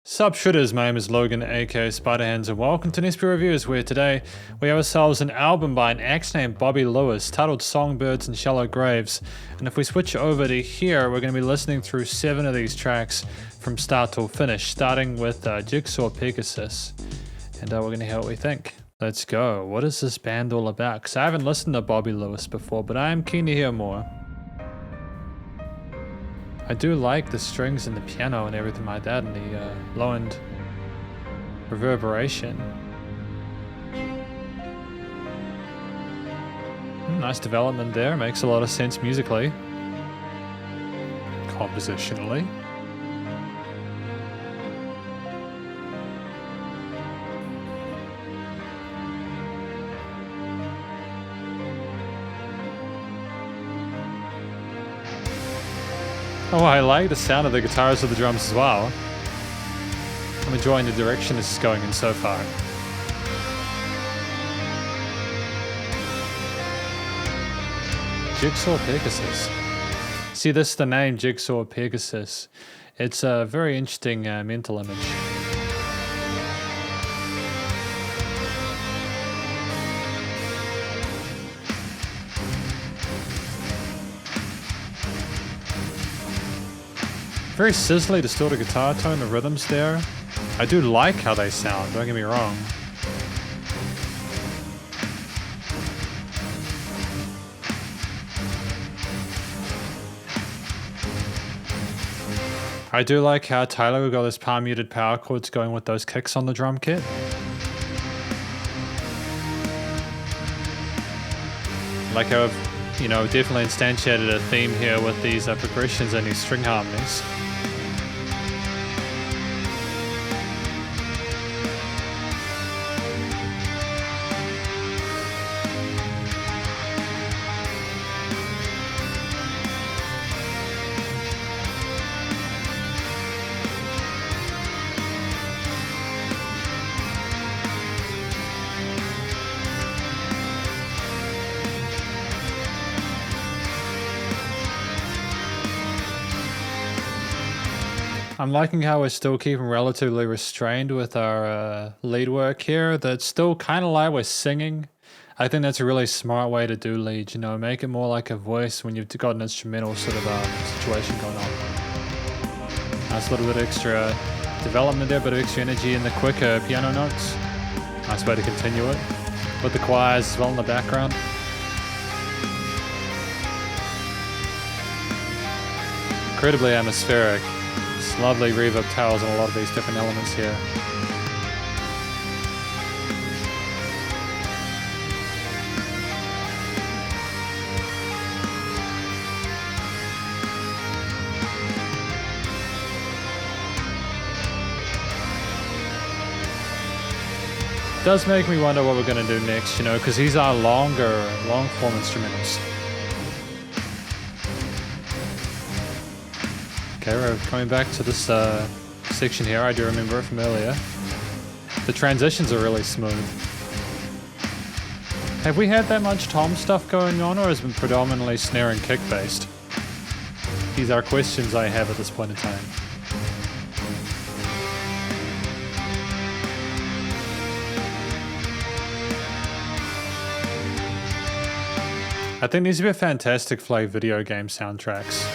Sup Shredders, my name is Logan aka Spiderhands and welcome to SP Reviews, where today we have ourselves an album by an acts named Bobby Lewis titled Songbirds And Shallow Graves. And if we switch over to here, we're going to be listening through 7 of these tracks from start till finish, starting with Jigsaw Pegasus. And we're going to hear what we think. Let's go. What is this band all about? Because I haven't listened to Bobby Lewis before, but I am keen to hear more. I do like the strings and the piano and everything like that, and the low-end reverberation. Nice development there, makes a lot of sense musically. Compositionally. Oh, I like the sound of the guitars of the drums as well. I'm enjoying the direction this is going in so far. Jigsaw Pegasus. See, this is the name, Jigsaw Pegasus. It's a very interesting mental image. Very sizzly, distorted guitar tone, the rhythms there. I do like how they sound, don't get me wrong. I do like how Tyler got those palm muted power chords going with those kicks on the drum kit. Like how I've, definitely instantiated a theme here with these progressions and these string harmonies. I'm liking how we're still keeping relatively restrained with our lead work here. That's still kind of like we're singing. I think that's a really smart way to do leads, make it more like a voice when you've got an instrumental sort of situation going on. Nice little bit of extra development there, bit of extra energy in the quicker piano notes. Nice way to continue it. With the choirs as well in the background. Incredibly atmospheric. Lovely reverb towers on a lot of these different elements here. It does make me wonder what we're going to do next, because these are long form instrumentals. Okay, we're coming back to this section here. I do remember it from earlier. The transitions are really smooth. Have we had that much tom stuff going on, or has it been predominantly snare and kick based? These are questions I have at this point in time. I think these would be fantastic for like video game soundtracks,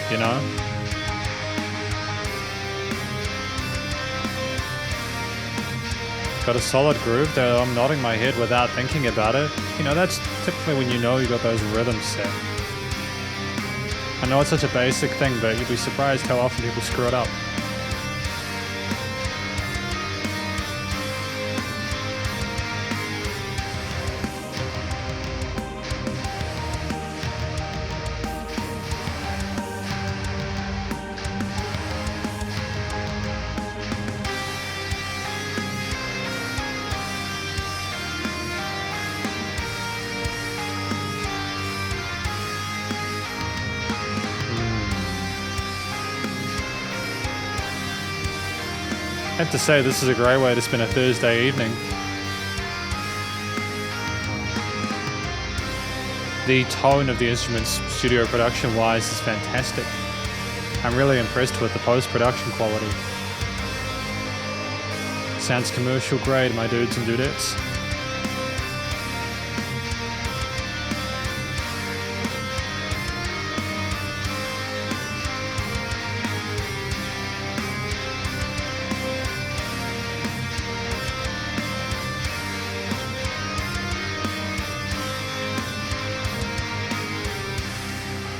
Got a solid groove there. I'm nodding my head without thinking about it. That's typically when you got those rhythms set. I know it's such a basic thing, but you'd be surprised how often people screw it up. I have to say, this is a great way to spend a Thursday evening. The tone of the instruments, studio production wise, is fantastic. I'm really impressed with the post-production quality. Sounds commercial grade, my dudes and dudettes.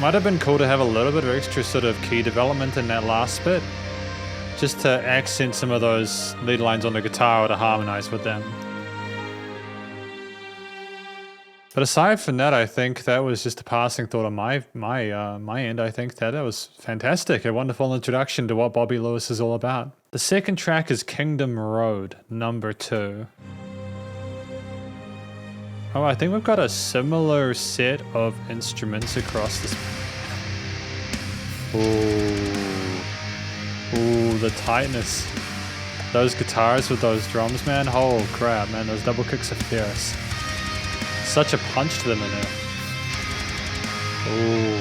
Might have been cool to have a little bit of extra sort of key development in that last bit, just to accent some of those lead lines on the guitar or to harmonize with them. But aside from that, I think that was just a passing thought on my end. I think that was fantastic, a wonderful introduction to what Bobby Lewis is all about. The second track is Kingdom Road, number 2. Oh, I think we've got a set of instruments across this. Ooh, the tightness. Those guitars with those drums, man. Holy crap, man. Those double kicks are fierce. Such a punch to them in there. Ooh.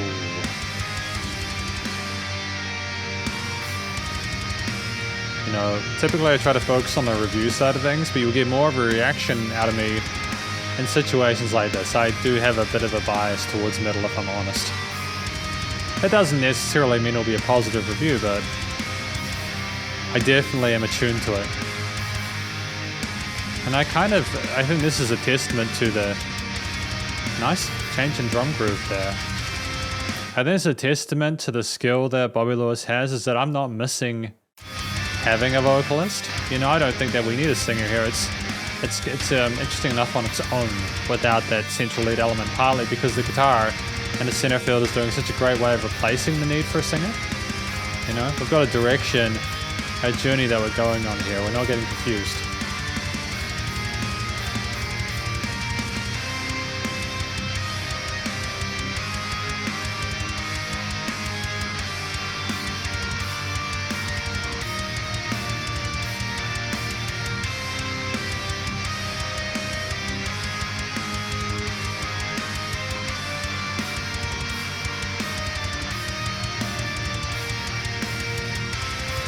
You know, typically I try to focus on the review side of things, but you'll get more of a reaction out of me in situations like this. I do have a bit of a bias towards metal, if I'm honest. That doesn't necessarily mean it'll be a positive review, but I definitely am attuned to it. And I think this is a testament to the nice change in drum groove there. I think it's a testament to the skill that Bobby Lewis has, is that I'm not missing having a vocalist. You know, I don't think that we need a singer here. It's interesting enough on its own without that central lead element, partly because the guitar and the center field is doing such a great way of replacing the need for a singer. You know, we've got a direction, a journey that we're going on here. We're not getting confused.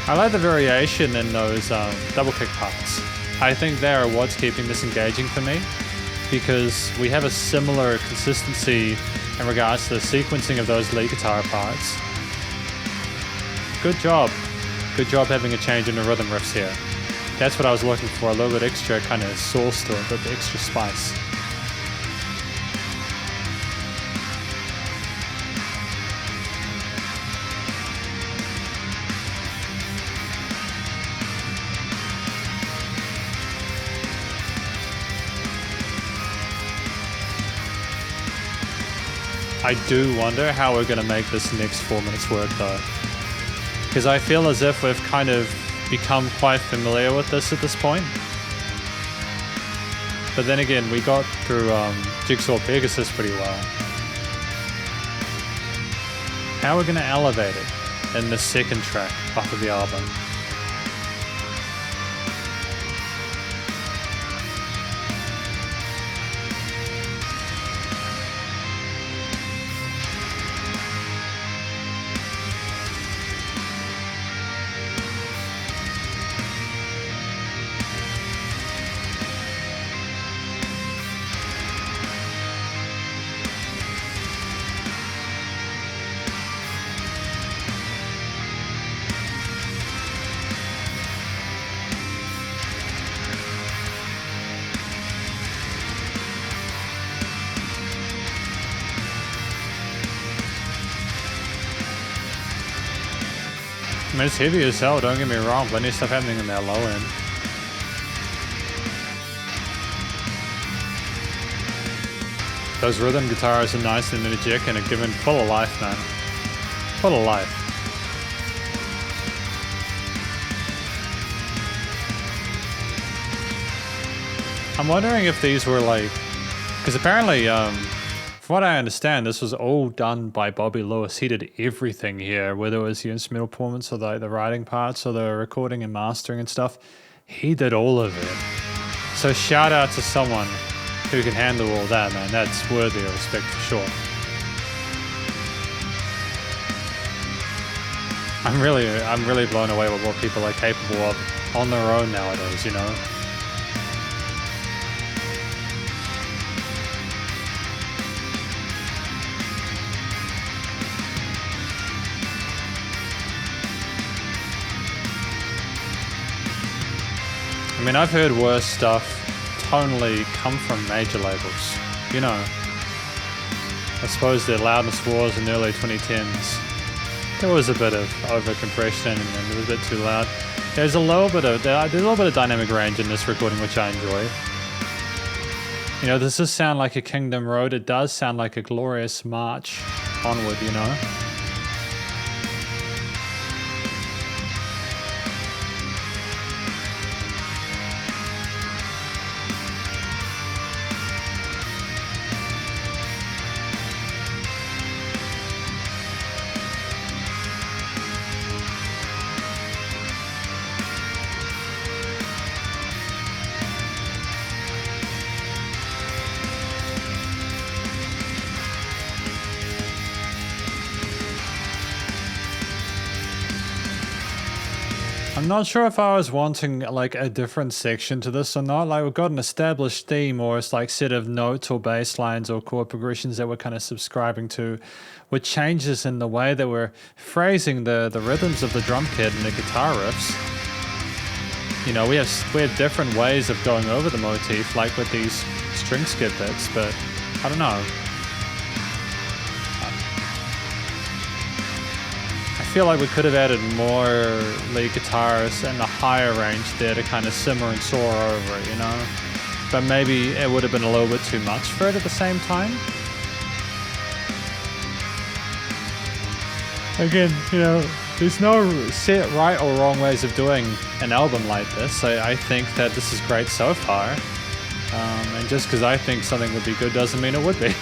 I like the variation in those double kick parts. I think they are what's keeping this engaging for me, because we have a similar consistency in regards to the sequencing of those lead guitar parts. Good job. Good job having a change in the rhythm riffs here. That's what I was looking for, a little bit extra kind of sauce to it, but the extra spice. I do wonder how we're going to make this next 4 minutes work though. Because I feel as if we've kind of become quite familiar with this at this point. But then again, we got through Jigsaw Pegasus pretty well. How are we going to elevate it in the second track off of the album? I mean, it's heavy as hell, don't get me wrong, but there's stuff happening in that low end. Those rhythm guitars are nice and energetic and are given full of life, man. Full of life. I'm wondering if these were like, because apparently, from what I understand, this was all done by Bobby Lewis. He did everything here, whether it was the instrumental performance or the writing parts or the recording and mastering and stuff. He did all of it. So shout out to someone who can handle all that, man. That's worthy of respect for sure. I'm really blown away with what people are capable of. on their own nowadays, you know? I mean, I've heard worse stuff tonally come from major labels, you know. I suppose the loudness wars in the early 2010s, there was a bit of over-compression and it was a bit too loud. There's a little bit of dynamic range in this recording, which I enjoy. You know, does this sound like a Kingdom Road? It does sound like a glorious march onward, you know. I'm not sure if I was wanting like a different section to this or not. Like we've got an established theme or it's like set of notes or bass lines or chord progressions that we're kind of subscribing to, with changes in the way that we're phrasing the rhythms of the drum kit and the guitar riffs. You know, we have different ways of going over the motif, like with these string skip bits, but I don't know. I feel like we could have added more lead guitars and a higher range there to kind of simmer and soar over it, you know? But maybe it would have been a little bit too much for it at the same time. Again, you know, there's no set right or wrong ways of doing an album like this. I think that this is great so far. And just because I think something would be good doesn't mean it would be.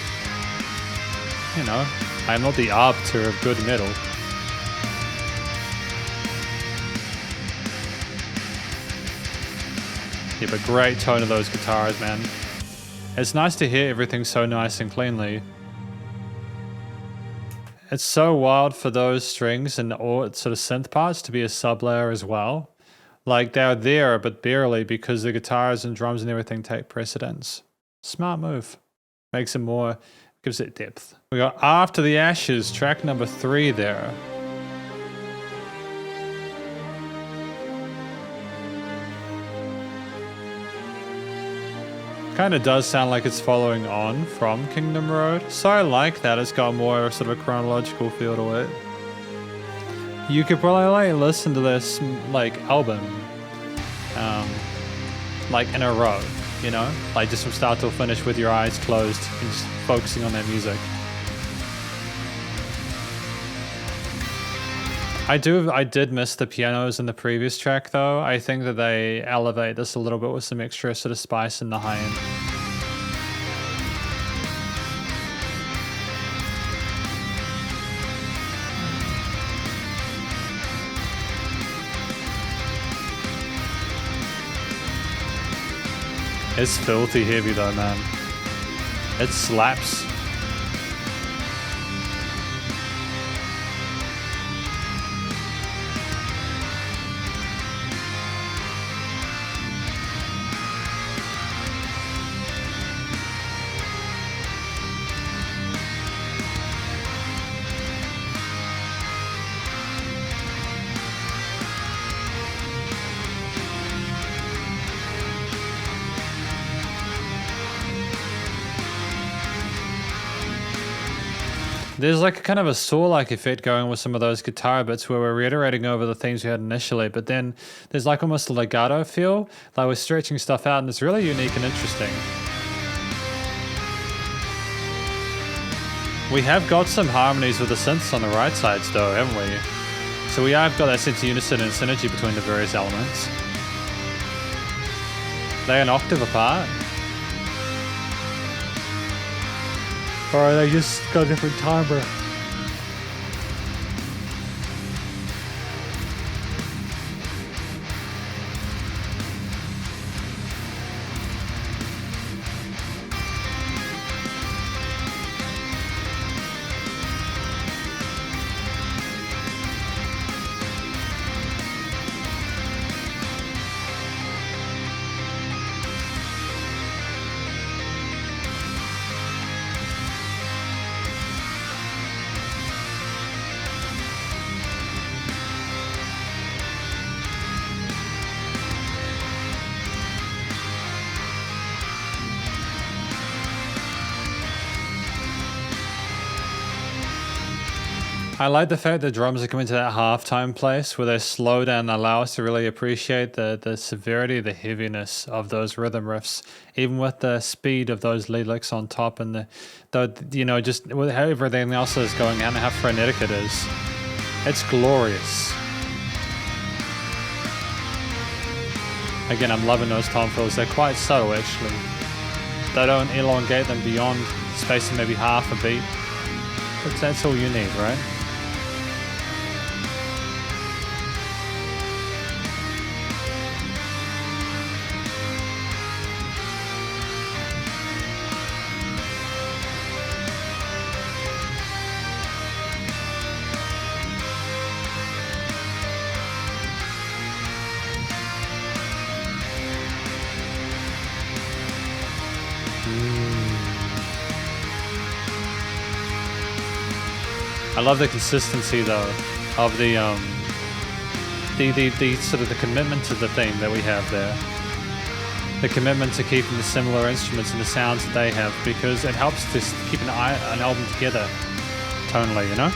You know, I'm not the arbiter of good metal. Yeah, but great tone of those guitars, man. It's nice to hear everything so nice and cleanly. It's so wild for those strings and all sort of synth parts to be a sub layer as well. Like they're there, but barely, because the guitars and drums and everything take precedence. Smart move. Makes it more, gives it depth. We got After the Ashes, track number 3 there. Kind of does sound like it's following on from Kingdom Road, so I like that. It's got more sort of a chronological feel to it. You could probably like listen to this like album like in a row, you know, like just from start to finish with your eyes closed and just focusing on that music. I did miss the pianos in the previous track though. I think that they elevate this a little bit with some extra sort of spice in the high end. It's filthy heavy though, man. It slaps. There's like a kind of a saw-like effect going with some of those guitar bits where we're reiterating over the themes we had initially, but then there's like almost a legato feel, like we're stretching stuff out, and it's really unique and interesting. We have got some harmonies with the synths on the right sides though, haven't we? So we have got that sense of unison and synergy between the various elements. They're an octave apart. Or they just got a different timbre. I like the fact that drums are coming to that halftime place where they slow down and allow us to really appreciate the severity, the heaviness of those rhythm riffs, even with the speed of those lead licks on top and you know, just with how everything else is going on and how frenetic it is. It's glorious. Again, I'm loving those tom fills. They're quite subtle, actually. They don't elongate them beyond spacing maybe half a beat. But that's all you need, right? I love the consistency though of the sort of the commitment to the theme that we have there. The commitment to keeping the similar instruments and the sounds that they have, because it helps to keep an album together tonally, you know?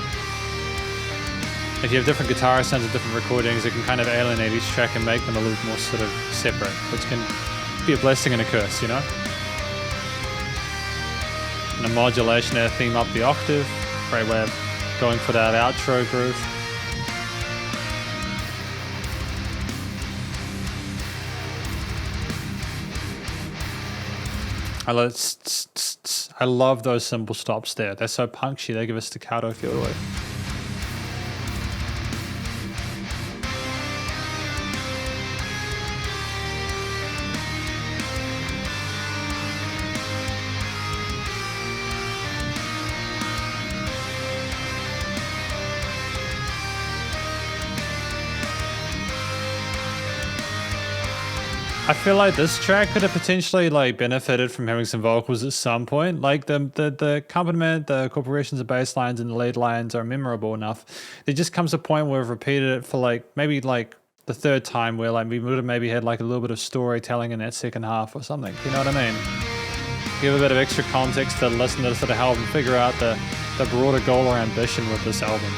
If you have different guitar sounds and different recordings, it can kind of alienate each track and make them a little more sort of separate, which can be a blessing and a curse, you know? And a modulation there, theme up the octave, great way of going for that outro groove. I love those cymbal stops there. They're so punchy, they give a staccato feel to it. I feel like this track could have potentially like benefited from having some vocals at some point. Like the accompaniment, the corporations of bass lines and the lead lines are memorable enough. There just comes a point where we've repeated it for like maybe like the third time where like we would have maybe had like a little bit of storytelling in that second half or something. You know what I mean? Give a bit of extra context to listen to the album, figure out the broader goal or ambition with this album.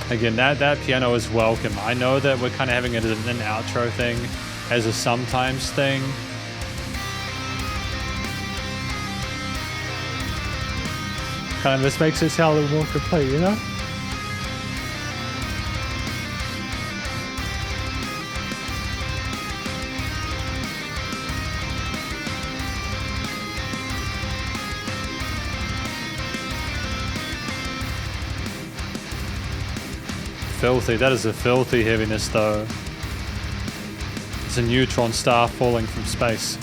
Again, that piano is welcome. I know that we're kind of having it as an outro thing, as a sometimes thing. Kind of just makes it sound a little more complete, you know? Filthy. That is a filthy heaviness though. It's a neutron star falling from space.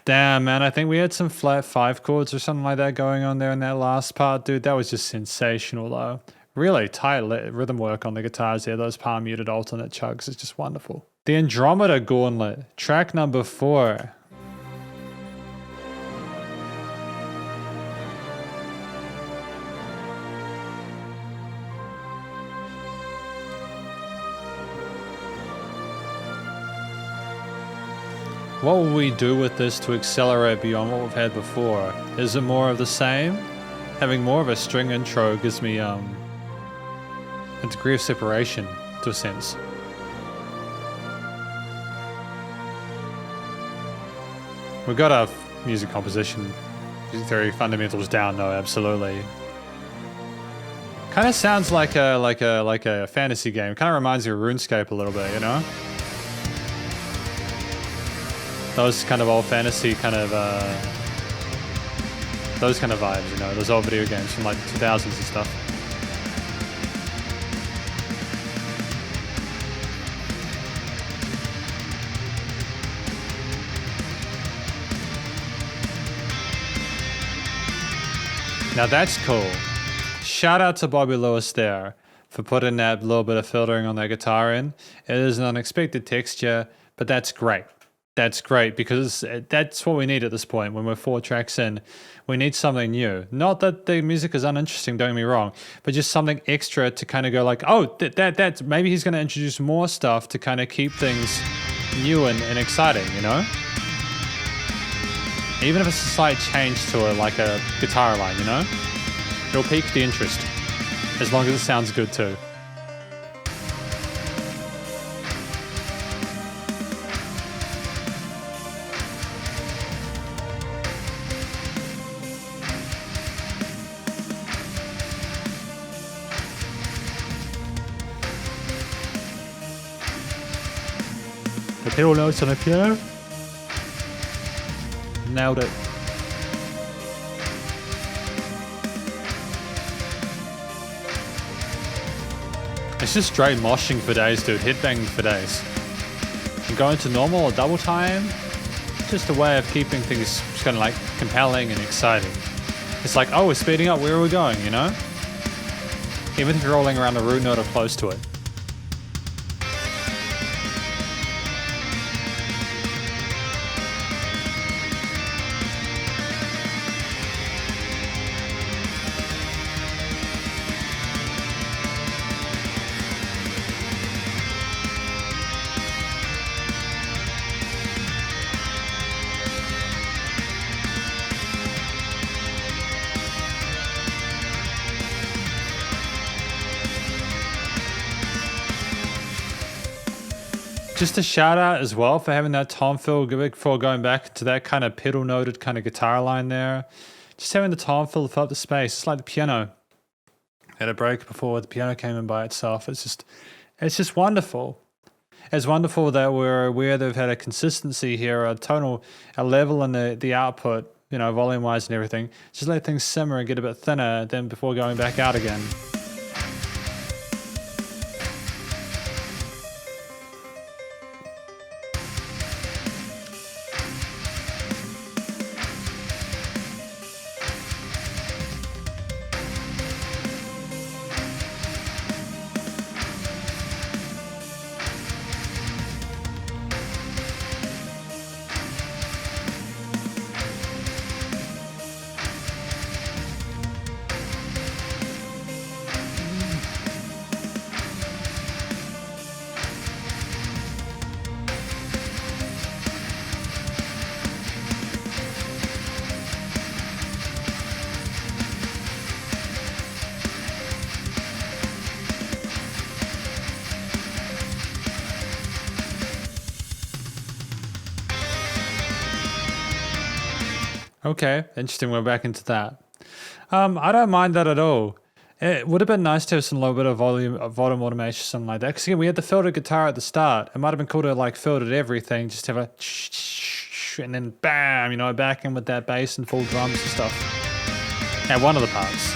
Damn, man, I think we had some flat 5 chords or something like that going on there in that last part, dude. That was just sensational though. Really tight rhythm work on the guitars there. Those palm muted alternate chugs is just wonderful. The Andromeda Gaunlet, track number 4. What will we do with this to accelerate beyond what we've had before? Is it more of the same? Having more of a string intro gives me a degree of separation, to a sense. We've got our music composition theory fundamentals down though, absolutely. Kind of sounds like a fantasy game. Kind of reminds me of RuneScape a little bit, you know? Those kind of old fantasy kind of those kind of vibes, you know, those old video games from like the 2000s and stuff. Now that's cool. Shout out to Bobby Lewis there for putting that little bit of filtering on that guitar in. It is an unexpected texture, but that's great. That's great because that's what we need at this point when we're 4 tracks in. We need something new. Not that the music is uninteresting, don't get me wrong, but just something extra to kind of go like, oh, that's maybe he's going to introduce more stuff to kind of keep things new and exciting, you know? Even if it's a slight change to like a guitar line, you know? It'll pique the interest, as long as it sounds good too. The pedal notes on the piano. Nailed it. It's just straight moshing for days, dude. Headbanging for days. And going to normal or double time, just a way of keeping things kind of like compelling and exciting. It's like, oh, we're speeding up. Where are we going, you know? Even if you're rolling around a root note or close to it. Just a shout out as well for having that tom fill before going back to that kind of pedal noted kind of guitar line there. Just having the tom fill to fill up the space. It's like the piano. Had a break before the piano came in by itself. It's just wonderful. It's wonderful that we're aware they've had a consistency here, a level in the output, you know, volume wise and everything. Just let things simmer and get a bit thinner then before going back out again. Okay, interesting. We're back into that. I don't mind that at all. It would have been nice to have some little bit of volume automation, something like that. Because again, we had the filtered guitar at the start. It might have been cool to like filtered everything, just have a and then bam, you know, back in with that bass and full drums and stuff. At one of the parts.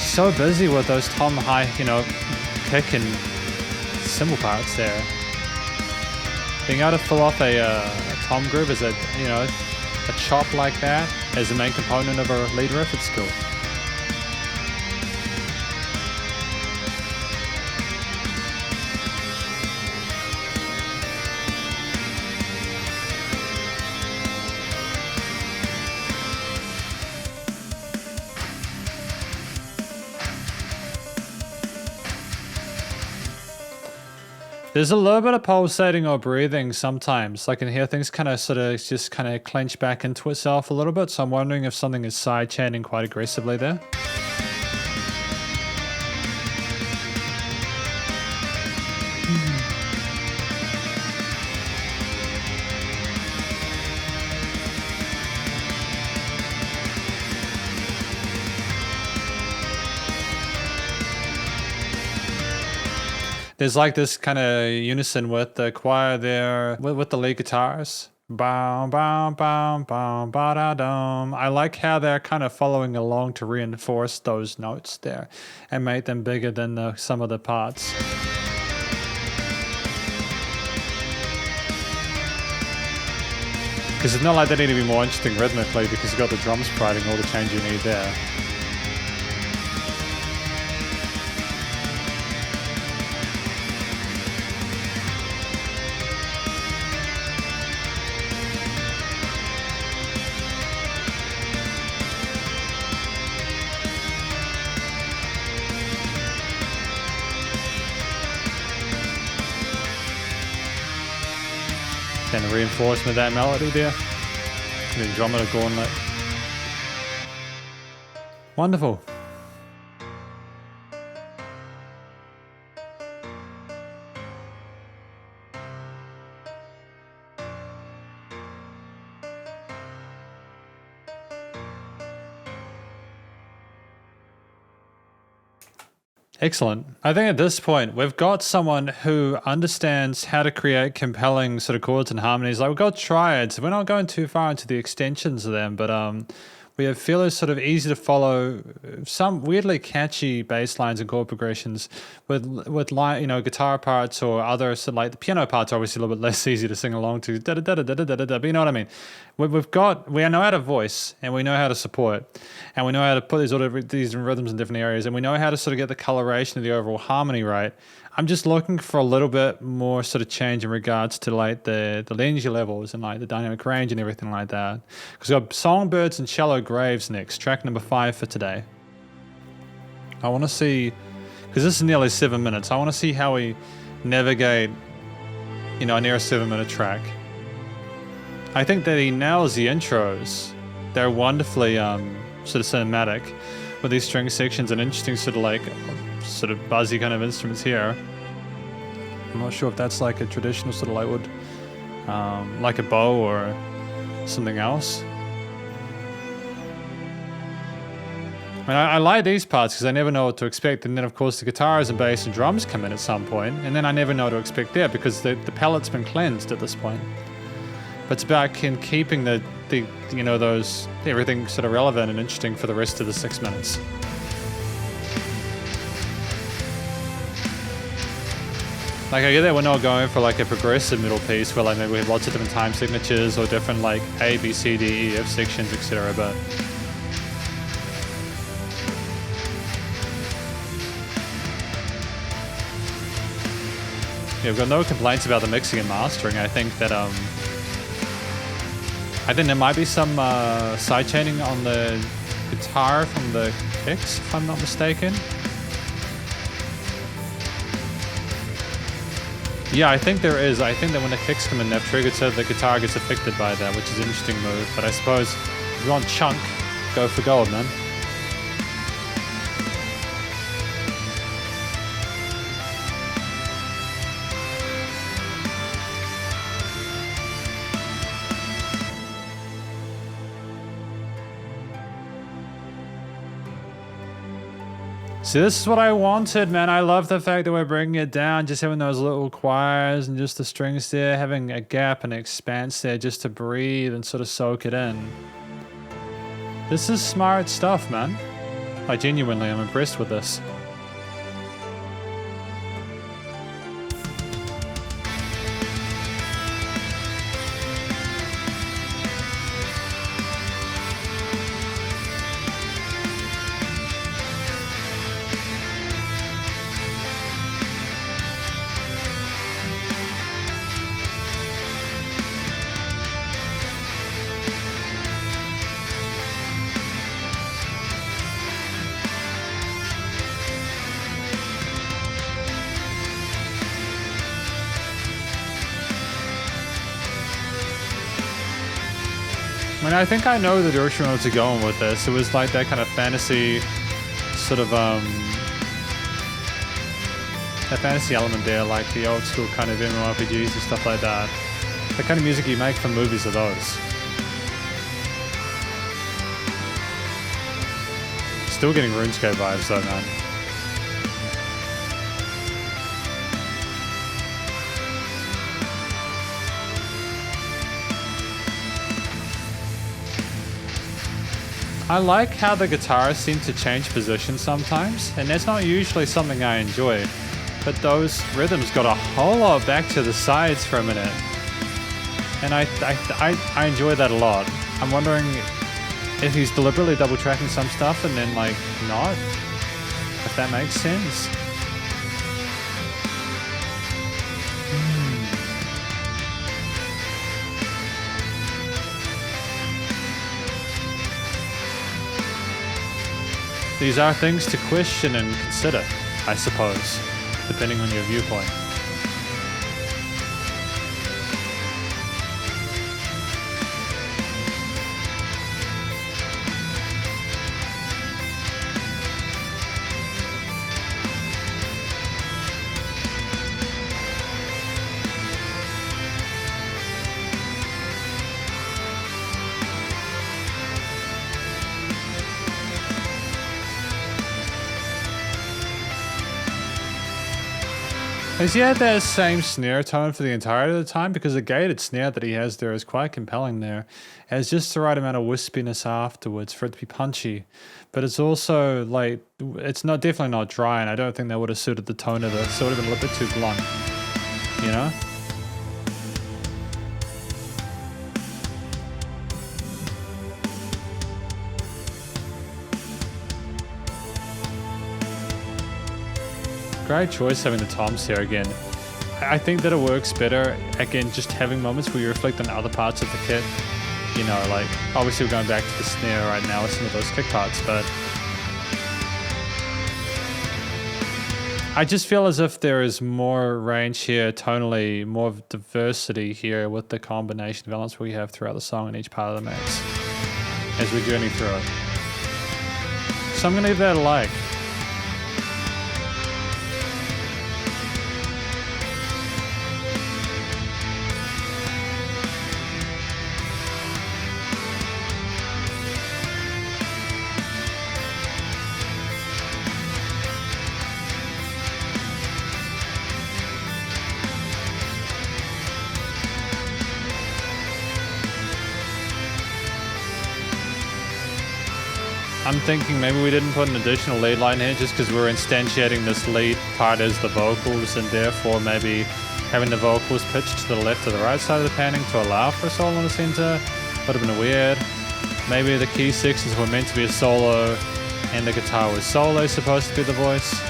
So busy with those tom high, you know, kick and cymbal parts there. Being able to fill off a tom groove as a chop like that as the main component of a lead riff, it's cool. There's a little bit of pulsating or breathing sometimes. I can hear things kind of just clench back into itself a little bit. So I'm wondering if something is side chaining quite aggressively there. There's like this kind of unison with the choir there, with the lead guitars. Bam, bam, bam, bam, ba-da-dum. I like how they're kind of following along to reinforce those notes there and make them bigger than the some of the parts. Because it's not like they need to be more interesting rhythmically because you've got the drums providing all the change you need there. the reinforcement of that melody there. The Andromeda Gaunlet. Wonderful. Excellent. I think at this point, we've got someone who understands how to create compelling sort of chords and harmonies. Like, we've got triads. We're not going too far into the extensions of them, but we have feel sort of easy to follow, some weirdly catchy bass lines and chord progressions with you know, guitar parts or other sort of, like the piano parts are obviously a little bit less easy to sing along to. Da da da da da da da. But you know what I mean. We know how to voice, and we know how to support, and we know how to put these rhythms in different areas, and we know how to sort of get the coloration of the overall harmony right. I'm just looking for a little bit more sort of change in regards to like the linear levels and like the dynamic range and everything like that. Because we've got Songbirds and Shallow Graves next, track number 5 for today. I want to see, because this is nearly 7 minutes, I want to see how we navigate, you know, near a 7-minute track. I think that he nails the intros. They're wonderfully sort of cinematic with these string sections and interesting sort of like sort of buzzy kind of instruments here. I'm not sure if that's like a traditional sort of like wood, like a bow or something else. I mean, I like these parts because I never know what to expect, and then of course the guitars and bass and drums come in at some point, and then I never know what to expect there because the palette's been cleansed at this point. But it's about keeping the you know, those, everything sort of relevant and interesting for the rest of the 6 minutes. Like, I get that we're not going for like a progressive middle piece where like maybe we have lots of different time signatures or different like A, B, C, D, E, F sections, etc. But yeah, we've got no complaints about the mixing and mastering. I think that I think there might be some sidechaining on the guitar from the kicks, if I'm not mistaken. Yeah, I think there is. I think that when the kicks come in, they've triggered so the guitar gets affected by that, which is an interesting move. But I suppose if you want chunk, go for gold, man. See, this is what I wanted, man. I love the fact that we're bringing it down, just having those little choirs and just the strings there, having a gap and expanse there just to breathe and sort of soak it in. This is smart stuff, man. Like, genuinely, I'm impressed with this. I mean, I think I know the direction I was going with this. It was like that kind of fantasy sort of, that fantasy element there, like the old school kind of MMORPGs and stuff like that. The kind of music you make for movies are those. Still getting RuneScape vibes though, man. I like how the guitars seem to change position sometimes, and that's not usually something I enjoy. But those rhythms got a whole lot back to the sides for a minute. And I enjoy that a lot. I'm wondering if he's deliberately double tracking some stuff and then like not, if that makes sense. These are things to question and consider, I suppose, depending on your viewpoint. Has he had that same snare tone for the entirety of the time? Because the gated snare that he has there is quite compelling there. It has just the right amount of wispiness afterwards for it to be punchy. But it's also like, it's not definitely not dry, and I don't think that would have suited the tone of this. It would have been a little bit too blunt, you know? Great choice having the toms here again. I think that it works better, again, just having moments where you reflect on other parts of the kit. You know, like, obviously we're going back to the snare right now with some of those kick parts, but I just feel as if there is more range here tonally, more diversity here with the combination of elements we have throughout the song in each part of the mix as we journey through it. So I'm going to leave that a like. I'm thinking maybe we didn't put an additional lead line here just because we're instantiating this lead part as the vocals, and therefore maybe having the vocals pitched to the left or the right side of the panning to allow for a solo in the center would have been weird. Maybe the key sections were meant to be a solo and the guitar was solo supposed to be the voice.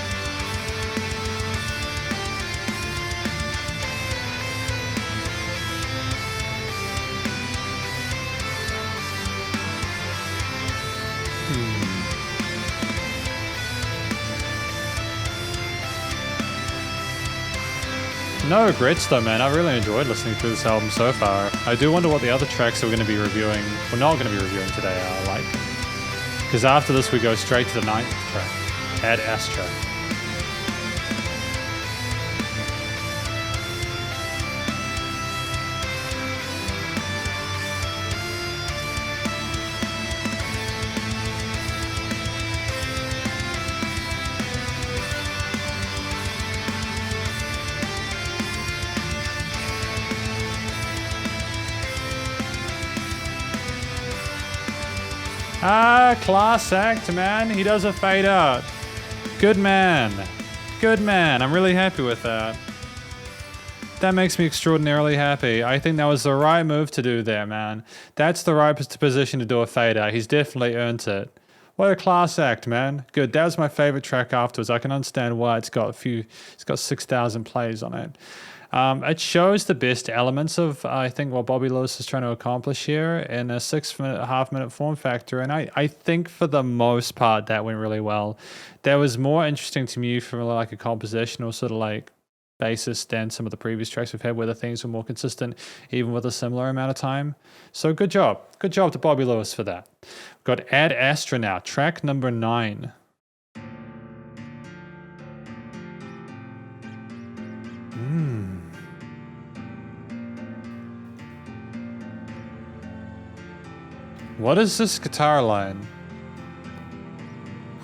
No regrets though, man. I really enjoyed listening to this album so far. I do wonder what the other tracks that we're going to be reviewing, we're not going to be reviewing today, are like. Because after this we go straight to the 9th track, Ad Astra. Ah, class act, man. He does a fade out. Good man. Good man. I'm really happy with that. That makes me extraordinarily happy. I think that was the right move to do there, man. That's the right position to do a fade out. He's definitely earned it. What a class act, man. Good. That was my favorite track afterwards. I can understand why it's got 6,000 plays on it. It shows the best elements of, I think, what Bobby Lewis is trying to accomplish here in a 6.5-minute form factor. And I think for the most part, that went really well. That was more interesting to me from like a compositional sort of like basis than some of the previous tracks we've had where the themes were more consistent, even with a similar amount of time. So good job. Good job to Bobby Lewis for that. We've got Ad Astra now, track number 9. What is this guitar line?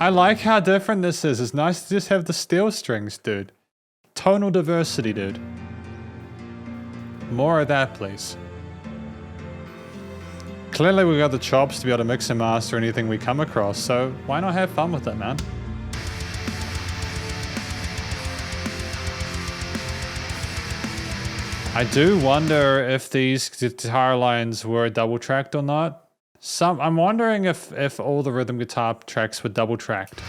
I like how different this is. It's nice to just have the steel strings, dude. Tonal diversity, dude. More of that, please. Clearly we got the chops to be able to mix and master anything we come across, so why not have fun with it, man? I do wonder if these guitar lines were double tracked or not. I'm wondering if all the rhythm guitar tracks were double tracked.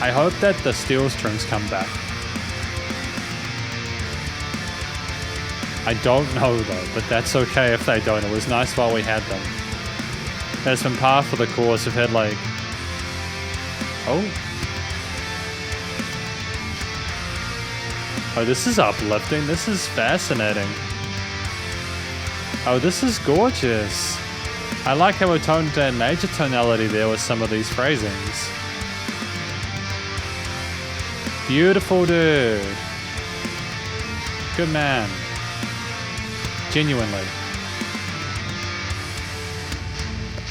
I hope that the steel strings come back. I don't know though, but that's okay if they don't. It was nice while we had them. That's been par for the course. We've had like... Oh, this is uplifting. This is fascinating. Oh, this is gorgeous. I like how we toned down major tonality there with some of these phrasings. Beautiful, dude. Good man. Genuinely.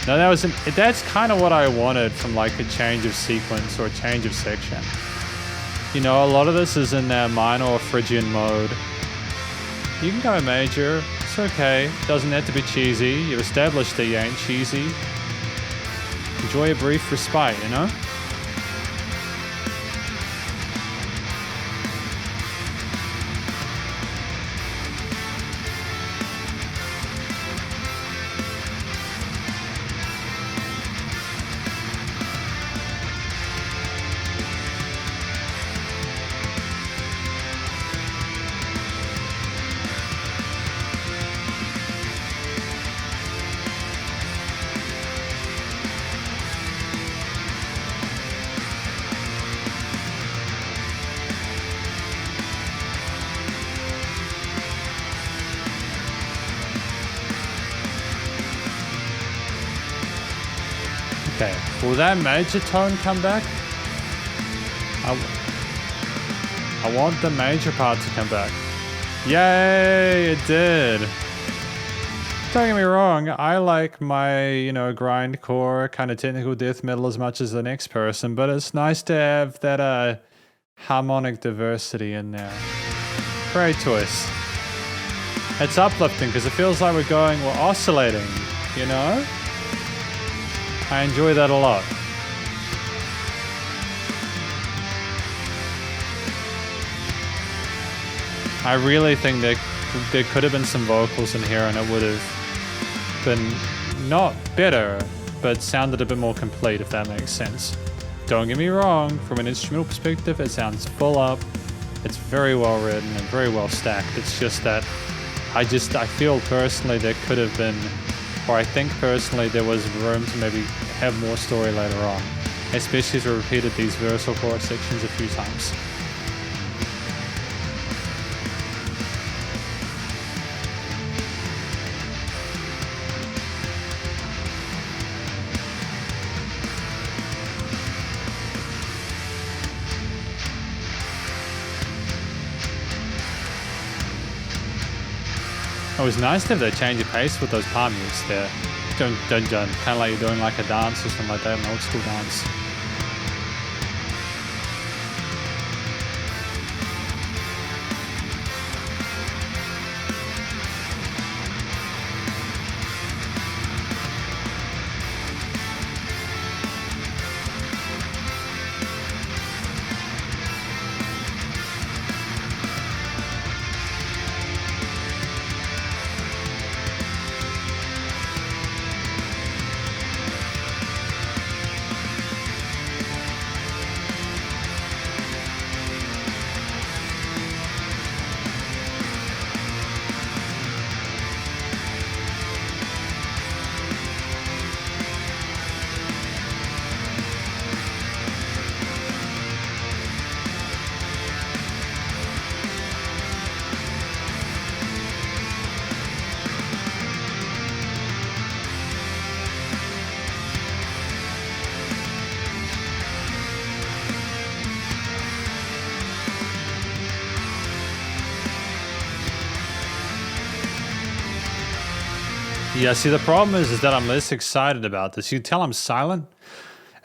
No, that's kind of what I wanted from like a change of sequence or a change of section. You know, a lot of this is in minor or Phrygian mode. You can go major, it's okay. Doesn't have to be cheesy. You've established that you ain't cheesy. Enjoy a brief respite, you know? Okay, will that major tone come back? I want the major part to come back. Yay, it did. Don't get me wrong, I like my, you know, grindcore kind of technical death metal as much as the next person, but it's nice to have that harmonic diversity in there. Great choice. It's uplifting because it feels like we're oscillating, you know? I enjoy that a lot. I really think there could have been some vocals in here and it would have been not better, but sounded a bit more complete, if that makes sense. Don't get me wrong, from an instrumental perspective, it sounds full up. It's very well written and very well stacked. It's just that I feel personally there could have been, or I think personally there was room to maybe have more story later on, especially as we repeated these verse or chorus sections a few times. It was nice to have that change of pace with those palm mutes there. Dun dun dun, kind of like you're doing like a dance or something like that, an old school dance. Yeah, see, the problem is that I'm less excited about this. You can tell I'm silent.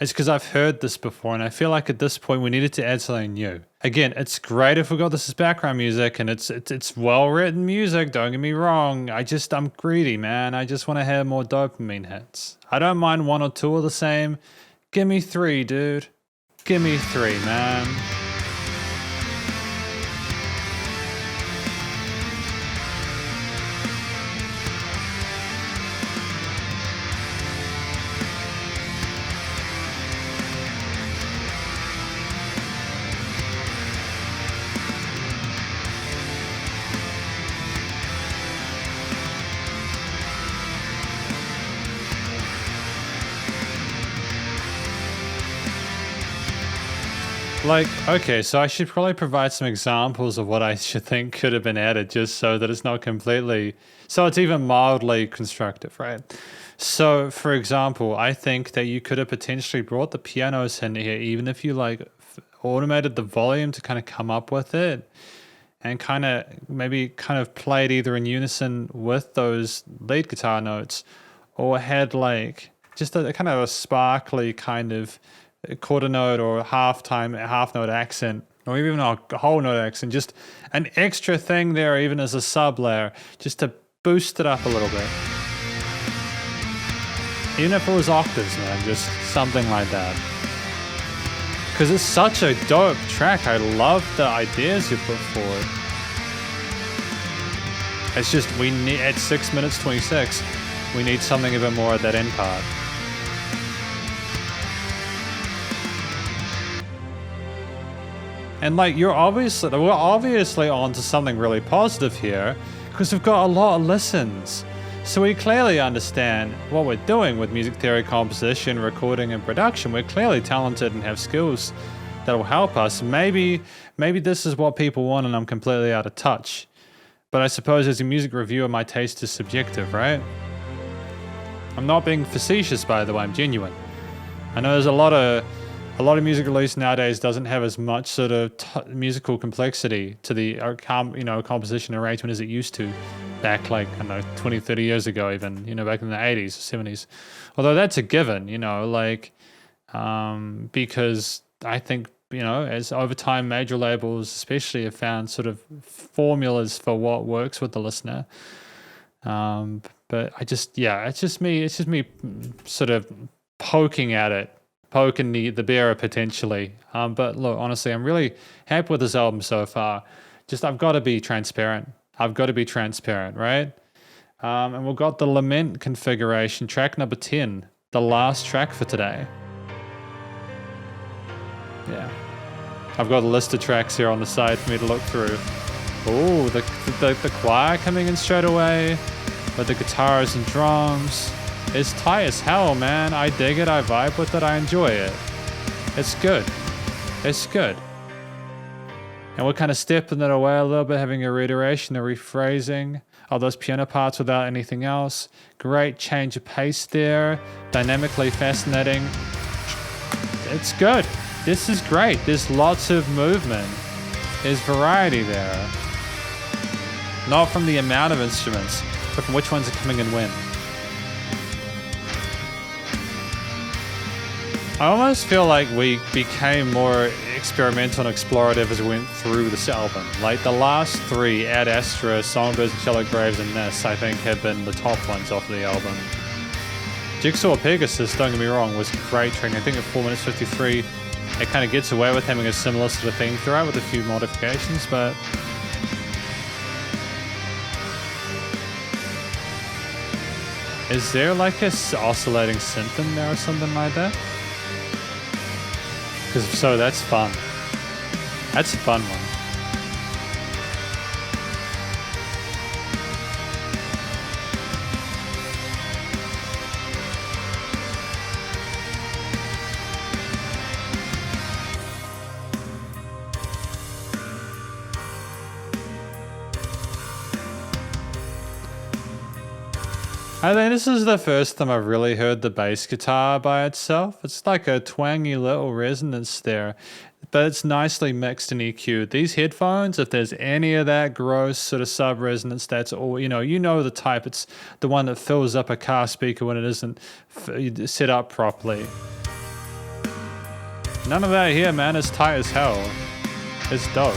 It's because I've heard this before, and I feel like at this point we needed to add something new. Again, it's great if we got this as background music, and it's well-written music, don't get me wrong. I'm greedy, man. I just want to have more dopamine hits. I don't mind one or two of the same. Give me 3, dude. Give me 3, man. Like, okay, so I should probably provide some examples of what I should think could have been added just so that it's not completely, so it's even mildly constructive, right? So, for example, I think that you could have potentially brought the pianos in here, even if you like automated the volume to kind of come up with it. and maybe played either in unison with those lead guitar notes, or had like just a kind of a sparkly kind of quarter note or half note accent, or even a whole note accent, just an extra thing there, even as a sub layer, just to boost it up a little bit. Even if it was octaves, man, just something like that. Because it's such a dope track. I love the ideas you put forward. It's just, we need, at 6 minutes 26, we need something a bit more at that end part. And like, we're obviously on to something really positive here, because we've got a lot of listens. So we clearly understand what we're doing with music theory, composition, recording, and production. We're clearly talented and have skills that will help us. Maybe this is what people want and I'm completely out of touch. But I suppose as a music reviewer, my taste is subjective, right? I'm not being facetious, by the way, I'm genuine. I know there's a lot of music released nowadays doesn't have as much sort of musical complexity to the composition arrangement as it used to back, like, I don't know, 20, 30 years ago, even, back in the 80s or 70s. Although that's a given, because I think, as over time, major labels especially have found sort of formulas for what works with the listener. But it's just me sort of poking the bearer potentially. But look, honestly, I'm really happy with this album so far. I've got to be transparent. Right? And we've got the Lament Configuration, track number 10, the last track for today. Yeah. I've got a list of tracks here on the side for me to look through. Oh, the choir coming in straight away with the guitars and drums. It's tight as hell, man. I dig it, I vibe with it, I enjoy it. It's good. And we're kind of stepping it away a little bit, having a reiteration, a rephrasing of those piano parts without anything else. Great change of pace there. Dynamically fascinating. It's good. This is great. There's lots of movement. There's variety there. Not from the amount of instruments, but from which ones are coming in when. I almost feel like we became more experimental and explorative as we went through this album. Like the last three, Astra, Songbirds And Shallow Graves, and this, I think, have been the top ones off the album. Jigsaw Pegasus, don't get me wrong, was great track. I think at 4 minutes 53, it kind of gets away with having a similar sort of theme throughout with a few modifications, but is there like a oscillating synth in there or something like that? Because if so, that's fun. That's a fun one. I think this is the first time I've really heard the bass guitar by itself. It's like a twangy little resonance there, but it's nicely mixed and EQ'd. These headphones, if there's any of that gross sort of sub-resonance, that's all, you know the type. It's the one that fills up a car speaker when it isn't set up properly. None of that here, man. It's tight as hell. It's dope.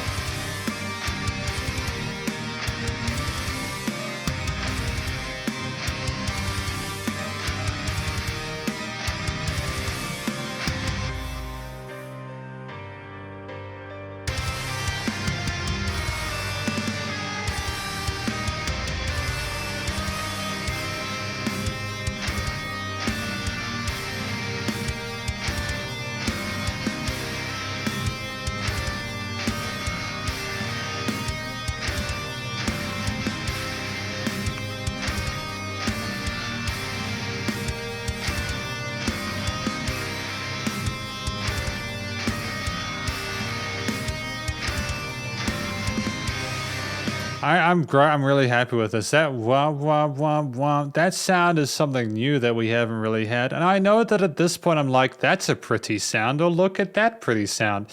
I'm really happy with this. That wah wah wah wah. That sound is something new that we haven't really had. And I know that at this point I'm like, that's a pretty sound, or look at that pretty sound.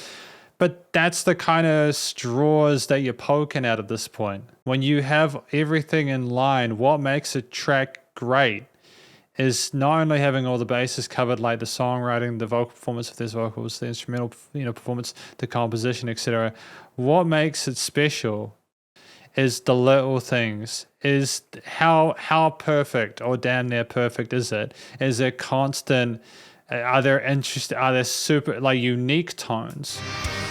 But that's the kind of straws that you're poking at this point. When you have everything in line, what makes a track great is not only having all the bases covered, like the songwriting, the vocal performance if there's vocals, the instrumental, performance, the composition, etc. What makes it special is the little things. Is how perfect or damn near perfect is it? Is there constant? Are there super like unique tones?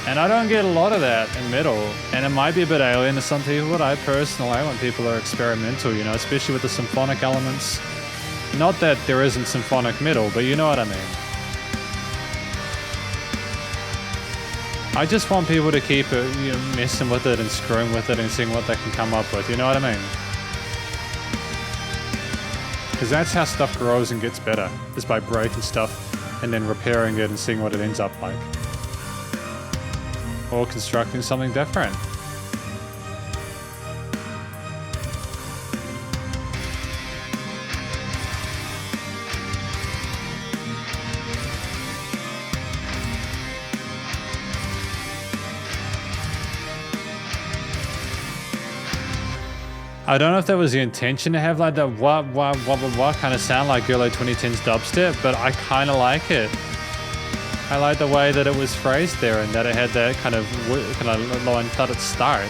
And I don't get a lot of that in metal, and it might be a bit alien to some people, but I personally like when people are experimental, especially with the symphonic elements. Not that there isn't symphonic metal, but you know what I mean. I just want people to keep messing with it and screwing with it and seeing what they can come up with, you know what I mean? Because that's how stuff grows and gets better, is by breaking stuff and then repairing it and seeing what it ends up like. Or constructing something different. I don't know if that was the intention to have like that what kind of sound like early 2010s dubstep, but I kind of like it. I like the way that it was phrased there and that it had that kind of low and cut at start.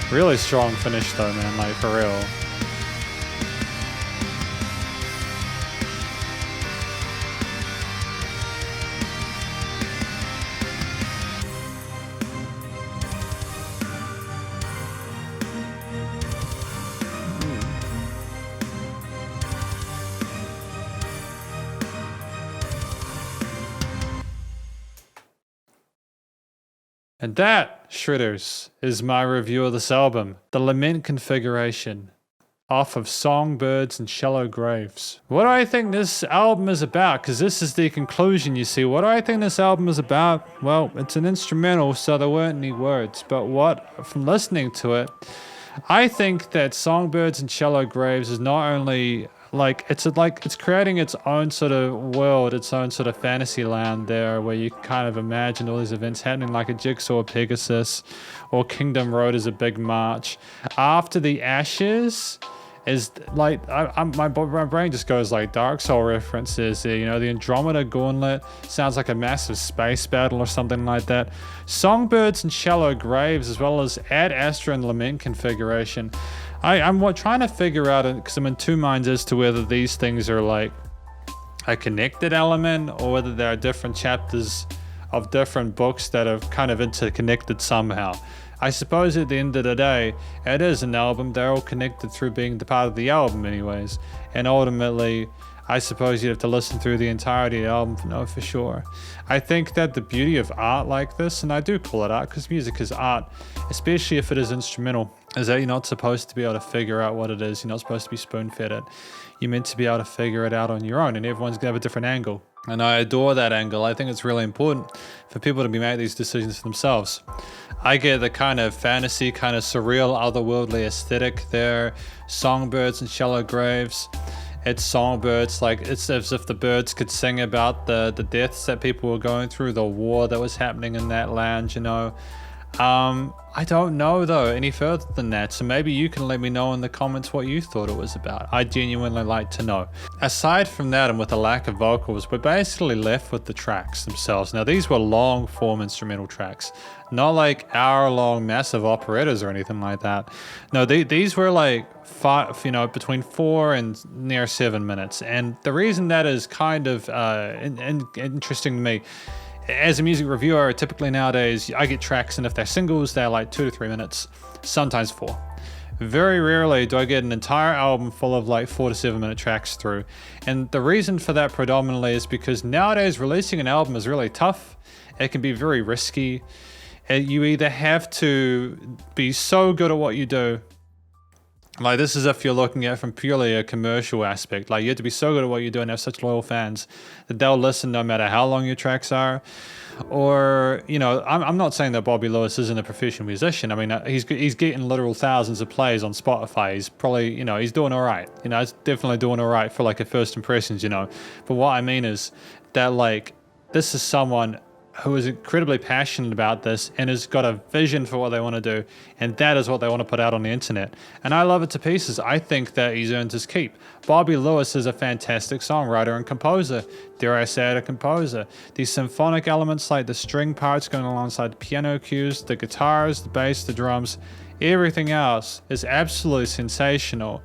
Really strong finish though, man, like for real. And that, Shredders, is my review of this album, the Lament Configuration, off of Songbirds and Shallow Graves. What do I think this album is about? Because this is the conclusion, you see. What do I think this album is about? Well, it's an instrumental, so there weren't any words. But from listening to it, I think that Songbirds and Shallow Graves is not only it's creating its own sort of world, its own sort of fantasy land there, where you kind of imagine all these events happening, like a Jigsaw Pegasus or Kingdom Road is a big march. After the Ashes is like my brain just goes like Dark Soul references there. The Andromeda Gaunlet sounds like a massive space battle or something like that. Songbirds and Shallow Graves, as well as Astra and Lament Configuration. I'm trying to figure out, because I'm in two minds as to whether these things are like a connected element or whether there are different chapters of different books that are kind of interconnected somehow. I suppose at the end of the day, it is an album. They're all connected through being the part of the album anyways. And ultimately, I suppose you'd have to listen through the entirety of the album to know for sure. I think that the beauty of art like this, and I do call it art because music is art, especially if it is instrumental, is that you're not supposed to be able to figure out what it is. You're not supposed to be spoon-fed it. You're meant to be able to figure it out on your own, and everyone's gonna have a different angle. And I adore that angle. I think it's really important for people to making these decisions for themselves. I get the kind of fantasy, kind of surreal, otherworldly aesthetic there. Songbirds and Shallow Graves. It's songbirds, like it's as if the birds could sing about the deaths that people were going through, the war that was happening in that land, I don't know though any further than that, so maybe you can let me know in the comments what you thought it was about. I genuinely like to know. Aside from that, and with the lack of vocals, we're basically left with the tracks themselves. Now these were long form instrumental tracks, not like hour-long massive operettas or anything like that. No, these were like between 4 and near 7 minutes. And the reason that is kind of interesting to me, as a music reviewer, typically nowadays I get tracks, and if they're singles, they're like 2 to 3 minutes, sometimes 4. Very rarely do I get an entire album full of like 4 to 7 minute tracks through. And the reason for that predominantly is because nowadays releasing an album is really tough. It can be very risky. You either have to be so good at what you do Like, this is if you're looking at it from purely a commercial aspect. Like, you have to be so good at what you do and have such loyal fans that they'll listen no matter how long your tracks are. Or, you know, I'm not saying that Bobby Lewis isn't a professional musician. I mean, he's getting literal thousands of plays on Spotify. He's probably, you know, he's doing all right. You know, he's definitely doing all right for like a first impressions, you know. But what I mean is that, like, this is someone who is incredibly passionate about this and has got a vision for what they want to do, and that is what they want to put out on the internet. And I love it to pieces. I think that he's earned his keep. Bobby Lewis is a fantastic songwriter and composer. Dare I say it, a composer. These symphonic elements like the string parts going alongside the piano cues, the guitars, the bass, the drums, everything else is absolutely sensational.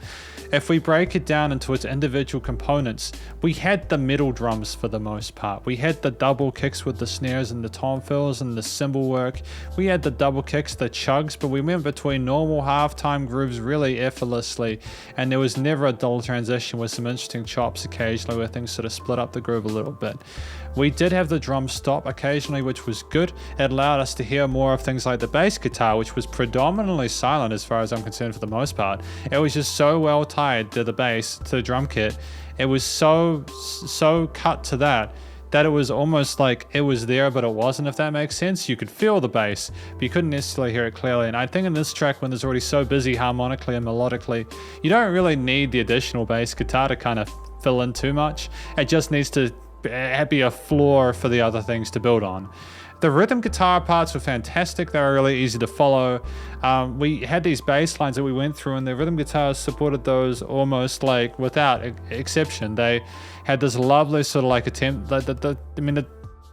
If we break it down into its individual components, we had the middle drums for the most part. We had the double kicks with the snares and the tom fills and the cymbal work. We had the double kicks, the chugs, but we went between normal halftime grooves really effortlessly, and there was never a dull transition with some interesting chops occasionally where things sort of split up the groove a little bit. We did have the drums stop occasionally, which was good. It allowed us to hear more of things like the bass guitar, which was predominantly silent as far as I'm concerned for the most part. It was just so well tied to the bass, to the drum kit. It was so cut to that it was almost like it was there but it wasn't, if that makes sense. You could feel the bass, but you couldn't necessarily hear it clearly. And I think in this track, when there's already so busy harmonically and melodically, you don't really need the additional bass guitar to kind of fill in too much. It just needs to be a floor for the other things to build on. The rhythm guitar parts were fantastic. They were really easy to follow. We had these bass lines that we went through, and the rhythm guitars supported those almost like without exception. They had this lovely sort of like attempt.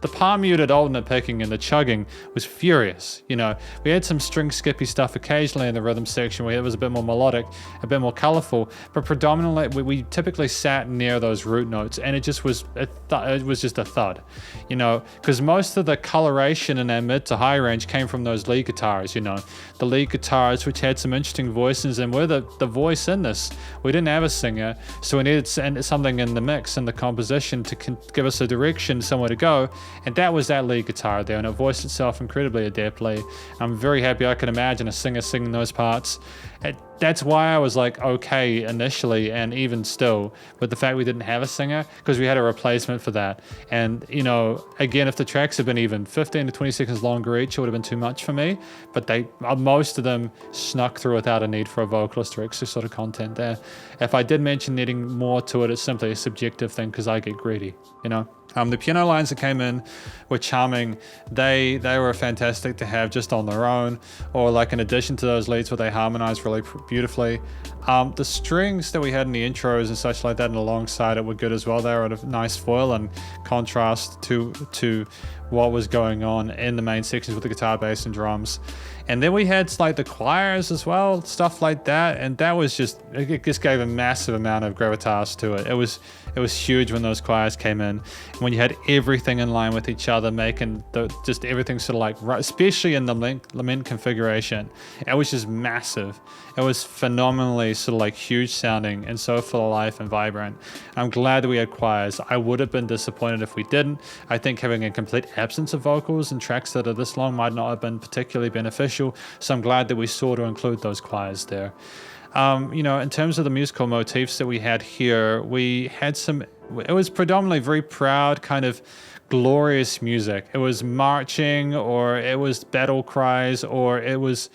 The palm muted alternate picking and the chugging was furious. You know, we had some string skippy stuff occasionally in the rhythm section where it was a bit more melodic, a bit more colorful, but predominantly we typically sat near those root notes, and it just was it was just a thud, you know, because most of the coloration in our mid to high range came from those lead guitars, you know, the lead guitars, which had some interesting voices, and we're the voice in this. We didn't have a singer, so we needed something in the mix and the composition to give us a direction, somewhere to go. And that was that lead guitar there, and it voiced itself incredibly adeptly. I'm very happy I can imagine a singer singing those parts. That's why I was like okay initially, and even still, with the fact we didn't have a singer, because we had a replacement for that. And, you know, again, if the tracks had been even 15 to 20 seconds longer each, it would have been too much for me. But most of them snuck through without a need for a vocalist or extra sort of content there. If I did mention needing more to it, it's simply a subjective thing because I get greedy, you know. The piano lines that came in were charming. They were fantastic to have just on their own, or like in addition to those leads where they harmonized really beautifully. The strings that we had in the intros and such like that and alongside it were good as well. They were at a nice foil and contrast to what was going on in the main sections with the guitar, bass, and drums. And then we had like the choirs as well, stuff like that, and that was just, it just gave a massive amount of gravitas to it. It was huge when those choirs came in, and when you had everything in line with each other, making just everything sort of like right, especially in the Lament configuration. It was just massive. It was phenomenally sort of like huge sounding and so full of life and vibrant. I'm glad that we had choirs. I would have been disappointed if we didn't. I think having a complete absence of vocals in tracks that are this long might not have been particularly beneficial, so I'm glad that we saw to include those choirs there. You know, in terms of the musical motifs that we had here, we had it was predominantly very proud, kind of glorious music. It was marching, or it was battle cries, or it was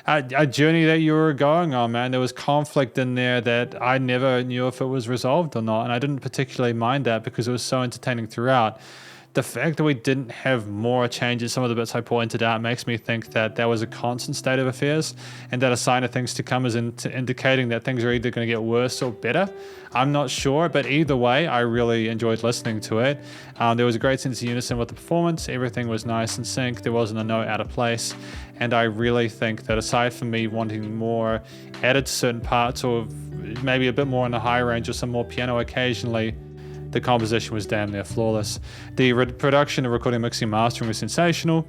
a journey that you were going on, man. There was conflict in there that I never knew if it was resolved or not, and I didn't particularly mind that because it was so entertaining throughout. The fact that we didn't have more changes, some of the bits I pointed out, makes me think that was a constant state of affairs, and that a sign of things to come is indicating that things are either going to get worse or better. I'm not sure, but either way, I really enjoyed listening to it. There was a great sense of unison with the performance. Everything was nice in sync. There wasn't a note out of place. And I really think that aside from me wanting more added to certain parts, or maybe a bit more in the high range or some more piano occasionally, the composition was damn near flawless. The production, the recording, mixing, mastering was sensational.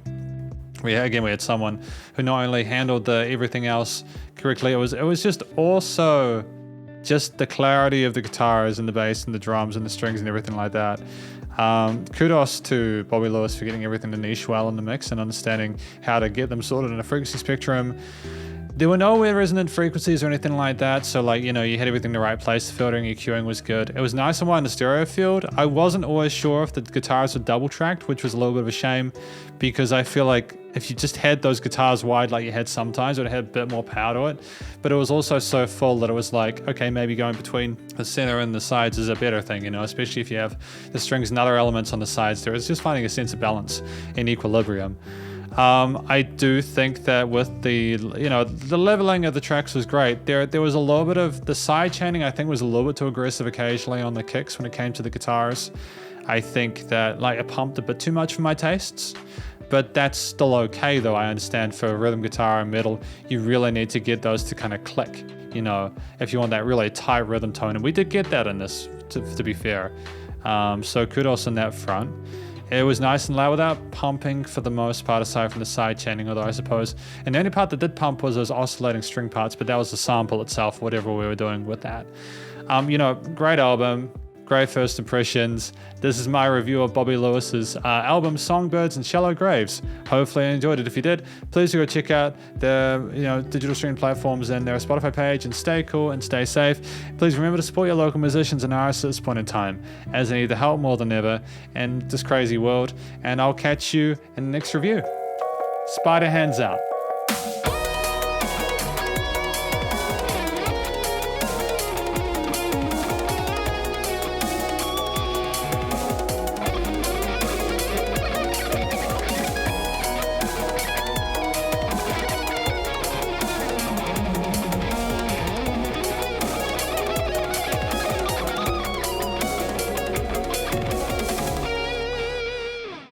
We had someone who not only handled everything else correctly, it was just also just the clarity of the guitars and the bass and the drums and the strings and everything like that. Kudos to Bobby Lewis for getting everything to niche well in the mix and understanding how to get them sorted in a frequency spectrum. There were no weird resonant frequencies or anything like that, so like, you know, you had everything in the right place, the filtering, EQing was good. It was nice and wide in the stereo field. I wasn't always sure if the guitars were double tracked, which was a little bit of a shame, because I feel like if you just had those guitars wide like you had sometimes, it would have a bit more power to it. But it was also so full that it was like, okay, maybe going between the center and the sides is a better thing, you know, especially if you have the strings and other elements on the sides there. It's just finding a sense of balance and equilibrium. I do think that with the, you know, the leveling of the tracks was great. There was a little bit of the side chaining, I think was a little bit too aggressive occasionally on the kicks when it came to the guitars. I think that like it pumped a bit too much for my tastes, but that's still okay though. I understand for rhythm guitar and metal, you really need to get those to kind of click, you know, if you want that really tight rhythm tone. And we did get that in this, to be fair. So kudos on that front. It was nice and loud without pumping for the most part, aside from the side chaining, although I suppose. And the only part that did pump was those oscillating string parts, but that was the sample itself, whatever we were doing with that. You know, great album, great first impressions. This is my review of Bobby Lewis's album, Songbirds and Shallow Graves. Hopefully you enjoyed it. If you did, please go check out the, you know, digital streaming platforms and their Spotify page, and stay cool and stay safe. Please remember to support your local musicians and artists at this point in time, as they need the help more than ever in this crazy world. And I'll catch you in the next review. Spiderhands out.